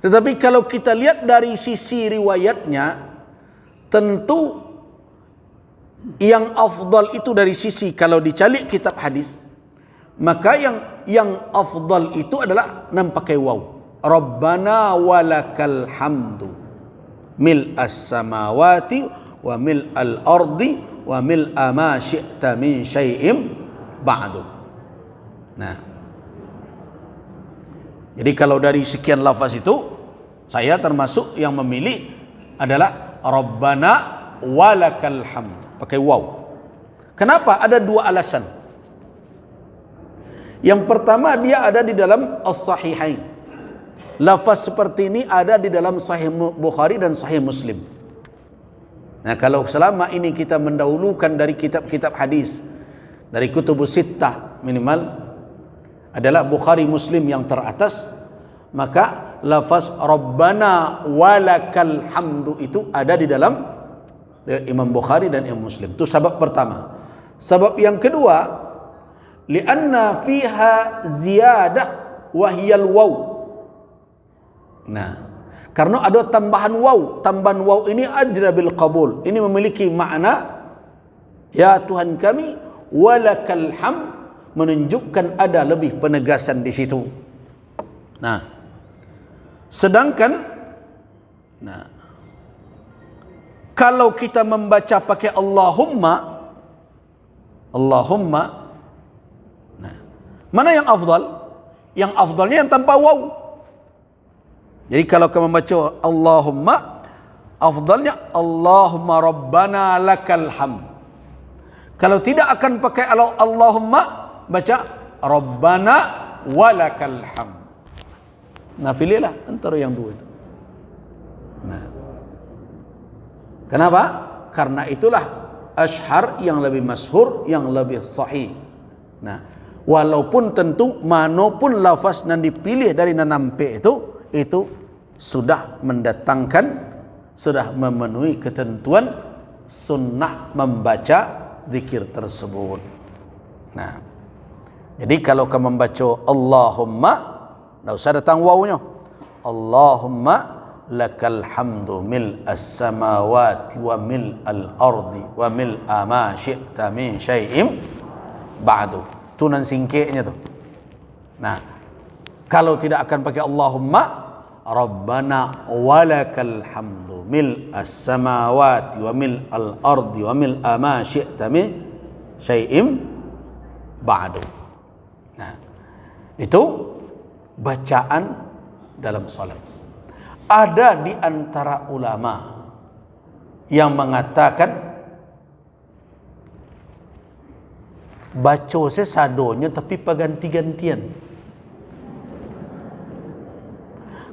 Tetapi kalau kita lihat dari sisi riwayatnya, tentu yang afdal itu dari sisi kalau dicalik kitab hadis, maka yang afdal itu adalah pakai waw. Rabbana walakal hamdu mil as-samawati wa mil al-ardi wa mil ma syi'ta min syai'im ba'du. Nah, jadi kalau dari sekian lafaz itu, saya termasuk yang memilih adalah Rabbana walakal hamd, pakai waw. Kenapa? Ada dua alasan. Yang pertama, dia ada di dalam As-Sahihain. Lafaz seperti ini ada di dalam Sahih Bukhari dan Sahih Muslim. Nah, kalau selama ini kita mendahulukan dari kitab-kitab hadis, dari kutubus sittah minimal adalah Bukhari Muslim yang teratas, maka lafaz Rabbana walakal hamdu itu ada di dalam Imam Bukhari dan Imam Muslim. Itu sebab pertama. Sebab yang kedua, lianna fiha ziyadah wahyal waw. Nah, karena ada tambahan waw. Tambahan waw ini ajra bil qabul. Ini memiliki makna ya Tuhan kami walakal hamd, menunjukkan ada lebih penegasan di situ. Nah, sedangkan kalau kita membaca pakai Allahumma, mana yang afdal? Yang afdalnya yang tanpa waw. Jadi kalau kamu membaca Allahumma, afdalnya Allahumma Rabbana lakal hamd. Kalau tidak akan pakai Allahumma, baca Rabbana walakal hamd. Nah, pilihlah antara yang dua itu. Nah, kenapa? Karena itulah asyhar, yang lebih masyhur, yang lebih sahih. Nah, walaupun tentu manapun lafaz yang dipilih dari nanampe itu sudah mendatangkan, sudah memenuhi ketentuan sunnah membaca zikir tersebut. Nah, jadi kalau kamu membaca Allahumma, tidak usah datang wawnya. Allahumma lakal hamdu mil as-samawati wa mil al-ardi wa mil ma syi'ta min syai'im ba'du. Tunan singkeknya tu. Nah, kalau tidak akan pakai Allahumma, Rabbana walakal hamdu mil as-samawati wa mil al-ardi wa mil ma syi'ta min syai'im ba'du. Nah, itu bacaan dalam salat. Ada di antara ulama yang mengatakan baca sesadonya tapi perganti-gantian.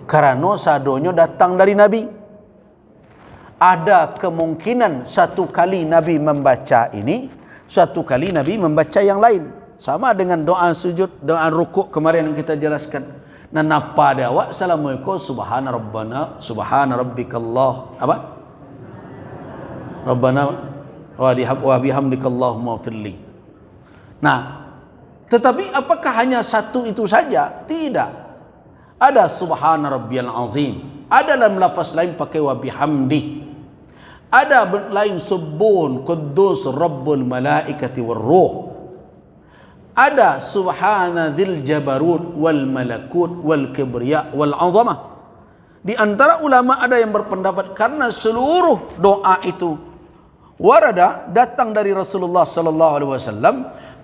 Karena sadonya datang dari Nabi. Ada kemungkinan satu kali Nabi membaca ini, satu kali Nabi membaca yang lain. Sama dengan doa sujud, doa rukuk kemarin yang kita jelaskan. Nah, napa dia awak assalamualaikum subhana rabbana subhana rabbikallah apa? Rabbana wa bihamdikallahumma firli. Nah, tetapi apakah hanya satu itu saja? Tidak. Ada subhana rabbiyal azim. Ada dalam lafaz lain pakai wa bihamdi. Ada lain subuhun quddus rabbul malaikati war ruh. Ada subhana dzil jabarut wal malakut wal kibriya wal azamah. Di antara ulama ada yang berpendapat karena seluruh doa itu warada datang dari Rasulullah sallallahu alaihi wasallam,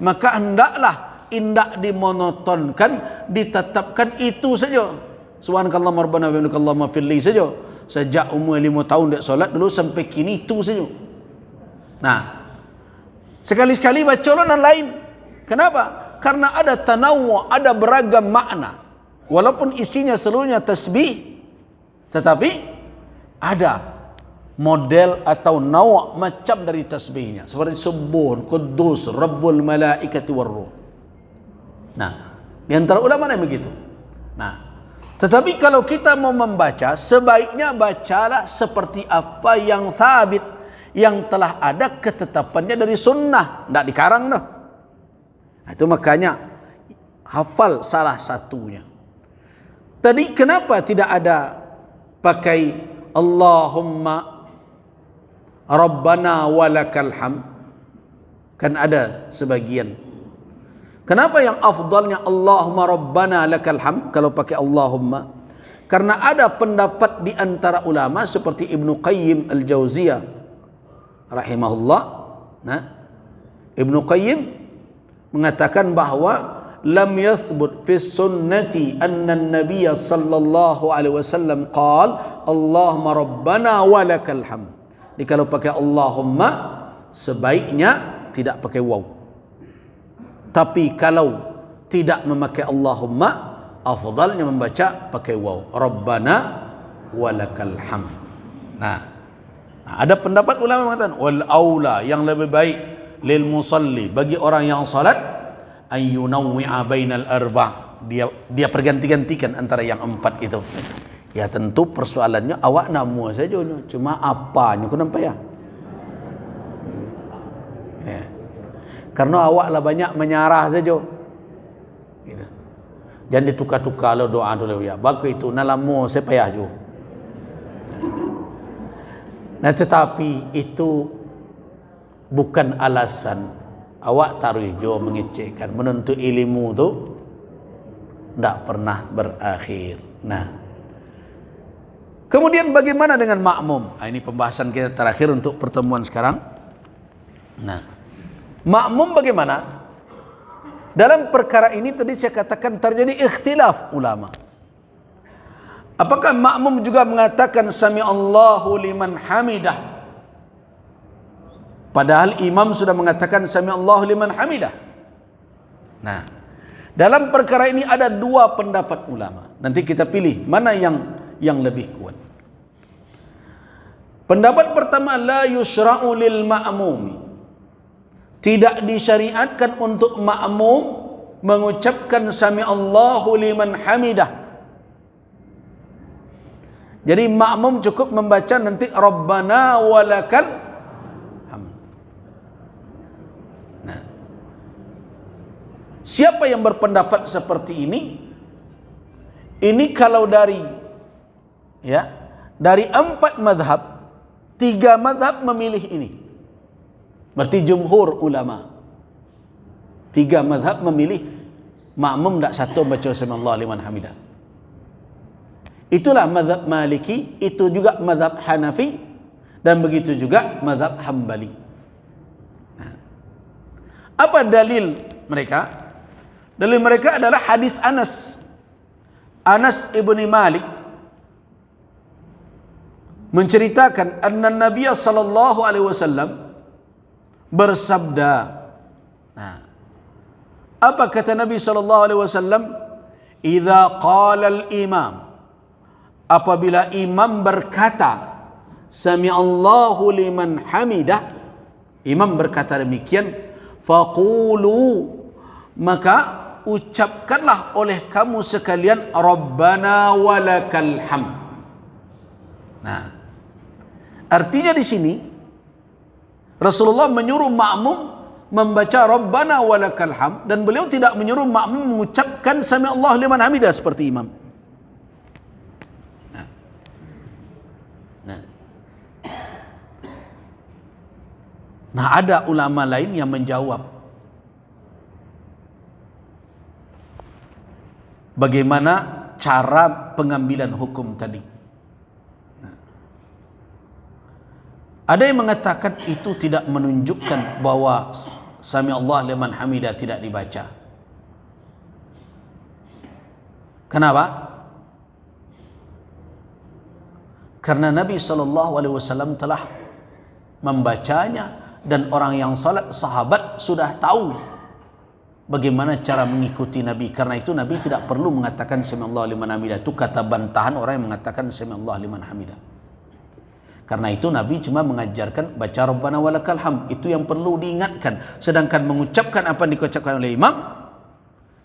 maka hendaklah indak dimonotonkan, ditetapkan itu saja. Subhanakallah rabbana wa bihamdikallahumma firli saja. Sejak umur 5 tahun dak solat dulu sampai kini itu saja. Nah, sekali-sekali baca yang lain. Kenapa? Karena ada tanawwu, ada beragam makna. Walaupun isinya seluruhnya tasbih, tetapi ada model atau nawa' macam dari tasbihnya. Seperti subuh, quddus, rabbul malaikati war ruh. Nah, di antara ulama yang begitu. Nah, tetapi kalau kita mau membaca, sebaiknya bacalah seperti apa yang sabit, yang telah ada ketetapannya dari sunnah, tidak dikarang dah. Itu makanya hafal salah satunya. Tadi kenapa tidak ada pakai Allahumma Rabbana walakal hamd? Kan ada sebagian. Kenapa yang afdalnya Allahumma Rabbana lakal hamd kalau pakai Allahumma? Karena ada pendapat di antara ulama seperti Ibnu Qayyim Al-Jauziyah rahimahullah. Nah, Ibnu Qayyim mengatakan bahwa lam yathbut fi sunnati anna an-nabiy sallallahu alaihi wasallam qala Allahumma rabbana walakal hamd. Jadi kalau pakai Allahumma sebaiknya tidak pakai waw. Tapi kalau tidak memakai Allahumma, afdalnya membaca pakai waw. Rabbana walakal hamd. Nah, ada pendapat ulama mengatakan wal aula, yang lebih baik lil musalli, bagi orang yang salat, ayyunawwi'a bainal arba', dia perganti-gantikan antara yang empat itu. Ya tentu persoalannya awak namu saja, cuma apanya ku nampak ya. Karena awak lah banyak menyarah saja. Gitu. Jangan ditukar-tukar lo doa dulu ya. Bagus itu nalamu saya payah juga. Nah, tetapi itu bukan alasan awak taruh jo mengecekkan. Menuntut ilmu tu tidak pernah berakhir. Nah, kemudian bagaimana dengan makmum? Nah, ini pembahasan kita terakhir untuk pertemuan sekarang. Nah, makmum bagaimana? Dalam perkara ini tadi saya katakan terjadi ikhtilaf ulama. Apakah makmum juga mengatakan sami Allahu liman hamidah? Padahal imam sudah mengatakan sami Allahu liman hamidah. Nah, dalam perkara ini ada dua pendapat ulama. Nanti kita pilih mana yang lebih kuat. Pendapat pertama, la yusra'u lil ma'mumi, tidak disyariatkan untuk makmum mengucapkan sami Allahu liman hamidah. Jadi makmum cukup membaca nanti Rabbana walakal hamd. Nah, siapa yang berpendapat seperti ini? Ini kalau dari empat madhab, 3 madhab memilih ini. Berarti jumhur ulama 3 madhab memilih makmum tak satu baca sami Allah liman hamidah. Itulah madhab Maliki, itu juga madhab Hanafi, dan begitu juga madhab Hambali. Nah, apa dalil mereka? Dalil mereka adalah hadis Anas ibni Malik menceritakan anna Nabi sallallahu alaihi wasallam bersabda. Nah, apa kata Nabi sallallahu alaihi wasallam? Idza qala al-imam, apabila imam berkata sami Allahu liman hamidah, imam berkata demikian, faqulu, maka ucapkanlah oleh kamu sekalian Rabbana walakal hamd. Nah, artinya di sini Rasulullah menyuruh makmum membaca Rabbana walakal hamd, dan beliau tidak menyuruh makmum mengucapkan sami Allah liman hamidah seperti imam. Nah, ada ulama lain yang menjawab bagaimana cara pengambilan hukum tadi. Ada yang mengatakan itu tidak menunjukkan bahwa sami Allah liman hamidah tidak dibaca. Kenapa? Karena Nabi SAW telah membacanya, dan orang yang salat sahabat sudah tahu bagaimana cara mengikuti Nabi. Karena itu Nabi tidak perlu mengatakan sami Allah liman hamidah. Itu kata bantahan orang yang mengatakan sami Allah liman hamidah. Karena itu Nabi cuma mengajarkan baca Rabbana walakal hamd, itu yang perlu diingatkan. Sedangkan mengucapkan apa yang diucapkan oleh imam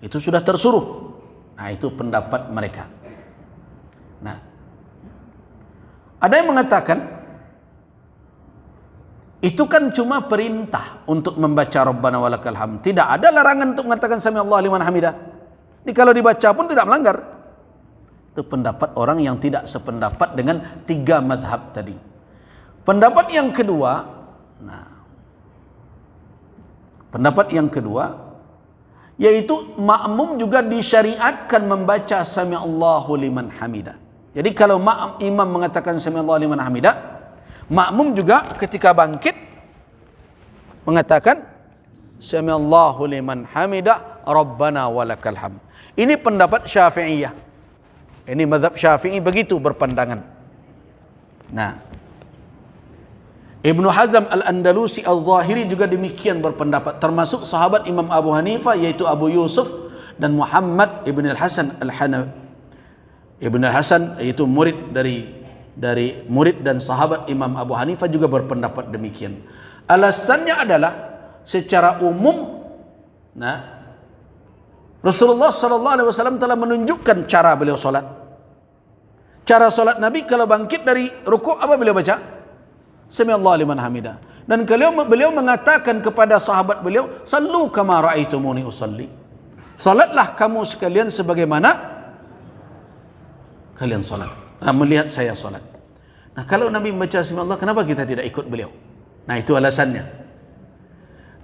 itu sudah tersuruh. Nah, itu pendapat mereka. Nah, ada yang mengatakan itu kan cuma perintah untuk membaca Rabbana walakal hamd. Tidak ada larangan untuk mengatakan sami Allah liman hamidah. Ini kalau dibaca pun tidak melanggar. Itu pendapat orang yang tidak sependapat dengan 3 madhab tadi. Pendapat yang kedua, pendapat yang kedua yaitu makmum juga disyariatkan membaca sami Allahu liman hamidah. Jadi kalau imam mengatakan sami'allahu liman hamidah, makmum juga ketika bangkit mengatakan sami'allahu liman hamidah rabbana walakal hamd. Ini pendapat Syafi'iyah. Ini mazhab Syafi'i begitu berpandangan. Nah, Ibnu Hazm Al-Andalusi Al-Zahiri juga demikian berpendapat, termasuk sahabat Imam Abu Hanifah yaitu Abu Yusuf dan Muhammad Ibn Al-Hasan Al-Hanafi. Ibn Al-Hasan yaitu murid dari murid dan sahabat Imam Abu Hanifah juga berpendapat demikian. Alasannya adalah secara umum, nah, Rasulullah SAW telah menunjukkan cara beliau solat. Cara solat Nabi kalau bangkit dari rukuk apa beliau baca? Sami'allahu liman hamidah. Dan beliau mengatakan kepada sahabat beliau, sallu kama ra'aitumuni usalli. Salatlah kamu sekalian sebagaimana kalian salat. Nah, melihat saya salat. Nah, kalau Nabi membaca sami'allah, kenapa kita tidak ikut beliau? Nah, itu alasannya.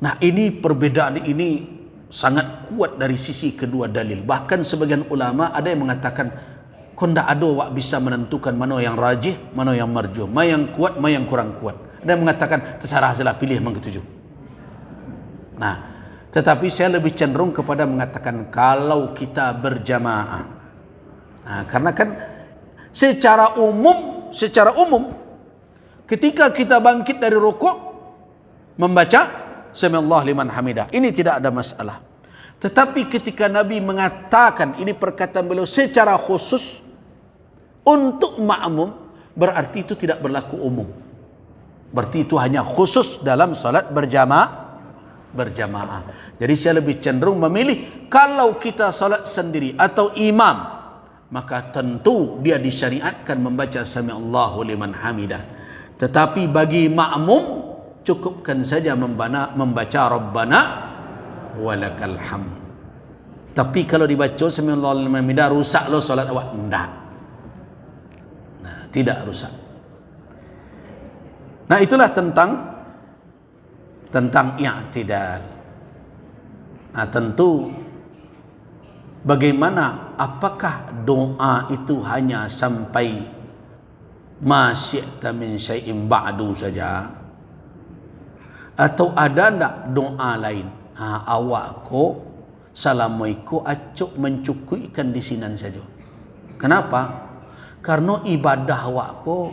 Nah, ini perbedaan ini sangat kuat dari sisi kedua dalil. Bahkan sebagian ulama ada yang mengatakan kondak ada wak bisa menentukan mana yang rajih, mana yang marjuh, mana yang kuat, mana yang kurang kuat. Ada yang mengatakan terserah salah, pilih yang ketujuh. Nah, tetapi saya lebih cenderung kepada mengatakan kalau kita berjamaah. Nah, karena kan secara umum ketika kita bangkit dari rukuk membaca sami'allahu liman hamidah, ini tidak ada masalah. Tetapi ketika Nabi mengatakan, ini perkataan beliau secara khusus untuk makmum, berarti itu tidak berlaku umum. Berarti itu hanya khusus dalam salat berjamaah. Jadi saya lebih cenderung memilih kalau kita salat sendiri atau imam, maka tentu dia disyariatkan membaca sami'allahu liman hamidah. Tetapi bagi makmum cukupkan saja membaca Rabbana walakal hamd. Tapi kalau dibaca sami'allahu liman hamidah, rusak lo salat awak? Tidak. Nah, tidak rusak. Nah, itulah tentang i'tidal. Nah, tentu bagaimana, apakah doa itu hanya sampai ma syi'ta min syai'in ba'du saja, atau ada tak doa lain? Awak ko salamuiku acuk mencukuikan di sinan saja. Kenapa? Karena ibadah awak ko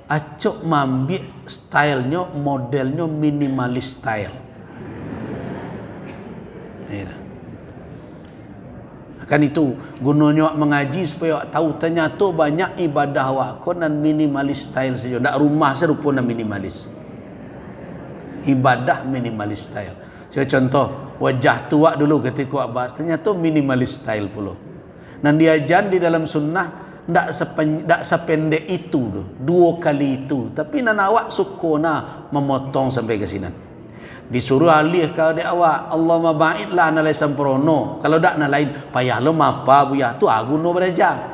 acuk mambil stylenya, modelnya minimalis style. Kan itu gunanya mengaji supaya tahu ternyata banyak ibadah awak ko dan minimalis style saja. Tak rumah serupa dan minimalis. Ibadah minimalis style. Saya contoh wajah tua dulu ketika awak bahas, ternyata minimalis style pula. Dan diajar di dalam sunnah tak sependek itu, 2 kali itu. Tapi nan awak sukona memotong sampai ke sini. Disuruh alih kau dia awak, Allahumma ba'idlah nalai sempurna. Kalau tak nalain payah lo mapa buya tu aguno beraja.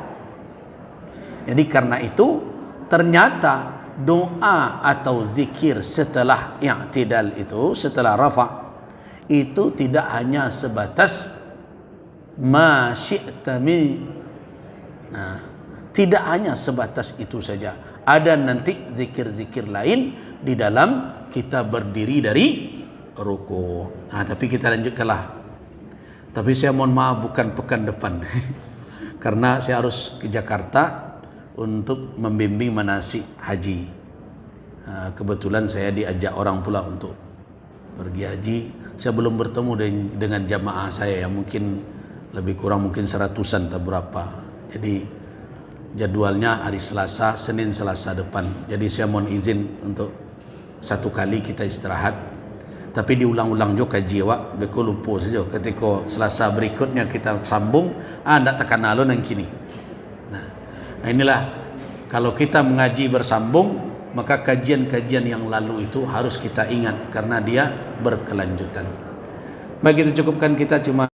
Jadi karena itu ternyata doa atau zikir setelah i'tidal itu, setelah rafa' itu tidak hanya sebatas ma syi'ta min. Nah, tidak hanya sebatas itu saja. Ada nanti zikir-zikir lain di dalam kita berdiri dari ruku. Nah, tapi kita lanjutkanlah. Tapi saya mohon maaf bukan pekan depan. Karena saya harus ke Jakarta untuk membimbing manasik haji. Kebetulan saya diajak orang pula untuk pergi haji. Saya belum bertemu dengan jamaah saya yang mungkin lebih kurang mungkin 100-an atau berapa. Jadi jadwalnya hari Selasa, Senin Selasa depan. Jadi saya mohon izin untuk 1 kali kita istirahat. Tapi diulang-ulang juga kaji awak, beko lupa saja. Ketika Selasa berikutnya kita sambung, tak tekan alun yang kini. Nah, inilah kalau kita mengaji bersambung, maka kajian-kajian yang lalu itu harus kita ingat karena dia berkelanjutan. Baik, kita cukupkan, kita cuma